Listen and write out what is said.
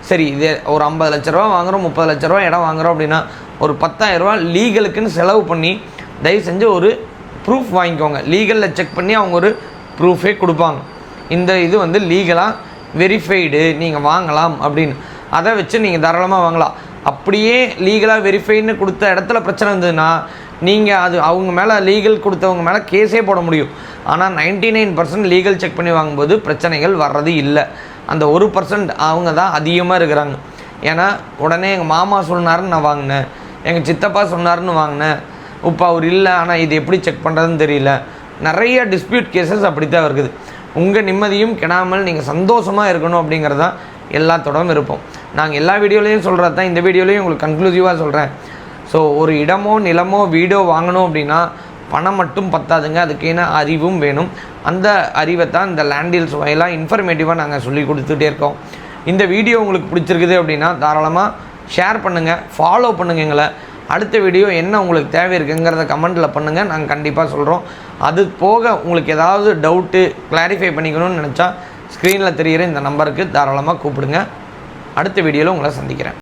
சரி இது ஒரு 50 லட்ச ரூபா வாங்குகிறோம், 30 லட்ச ரூபா இடம் வாங்குகிறோம் அப்படின்னா ஒரு 10,000 ரூபா லீகலுக்குன்னு செலவு பண்ணி தயவு செஞ்சு ஒரு ப்ரூஃப் வாங்கிக்கோங்க. லீகலில் செக் பண்ணி அவங்க ஒரு ப்ரூஃபே கொடுப்பாங்க. இந்த இது வந்து லீகலாக வெரிஃபைடு, நீங்கள் வாங்கலாம் அப்படின்னு. அதை வச்சு நீங்கள் தாராளமாக வாங்கலாம். அப்படியே லீகலாக வெரிஃபைடுன்னு கொடுத்த இடத்துல பிரச்சனை இருந்ததுன்னா நீங்கள் அது அவங்க மேலே லீகல் கொடுத்தவங்க மேலே கேஸே போட முடியும். ஆனால் 99% லீகல் செக் பண்ணி வாங்கும்போது பிரச்சனைகள் வர்றது இல்லை. அந்த 1% அவங்க தான் அதிகமாக இருக்கிறாங்க. ஏன்னா உடனே எங்கள் மாமா சொன்னாருன்னு நான் வாங்கினேன், எங்கள் சித்தப்பா சொன்னாருன்னு வாங்கினேன், இப்போ அவர் இல்லை, ஆனால் இது எப்படி செக் பண்ணுறதுன்னு தெரியல. நிறைய டிஸ்பியூட் கேசஸ் அப்படி தான் இருக்குது. உங்கள் நிம்மதியும் கெடாமல் நீங்கள் சந்தோஷமாக இருக்கணும் அப்படிங்கிறது தான் எல்லாத்தோடவும் இருப்போம். நாங்கள் எல்லா வீடியோலையும் சொல்கிறது தான் இந்த வீடியோலையும் உங்களுக்கு கன்க்ளூசிவாக சொல்கிறேன். ஸோ ஒரு இடமோ நிலமோ வீடோ வாங்கணும் அப்படின்னா பணம் மட்டும் பத்தாதுங்க, அதுக்கான அறிவும் வேணும். அந்த அறிவை தான் இந்த லேண்டீல்ஸ் வாயிலாக இன்ஃபர்மேட்டிவாக நாங்கள் சொல்லி கொடுத்துட்டே இருக்கோம். இந்த வீடியோ உங்களுக்கு பிடிச்சிருக்குது அப்படின்னா தாராளமாக ஷேர் பண்ணுங்கள், ஃபாலோ பண்ணுங்கள் எங்களை. அடுத்த வீடியோ என்ன உங்களுக்கு தேவை இருக்குங்கிறத கமெண்ட்டில் பண்ணுங்கள், நாங்கள் கண்டிப்பாக சொல்கிறோம். அது போக உங்களுக்கு ஏதாவது டவுட்டு கிளாரிஃபை பண்ணிக்கணும்னு நினச்சா ஸ்க்ரீனில் தெரிகிற இந்த நம்பருக்கு தாராளமாக கூப்பிடுங்க. அடுத்த வீடியோவில் உங்களை சந்திக்கிறேன்.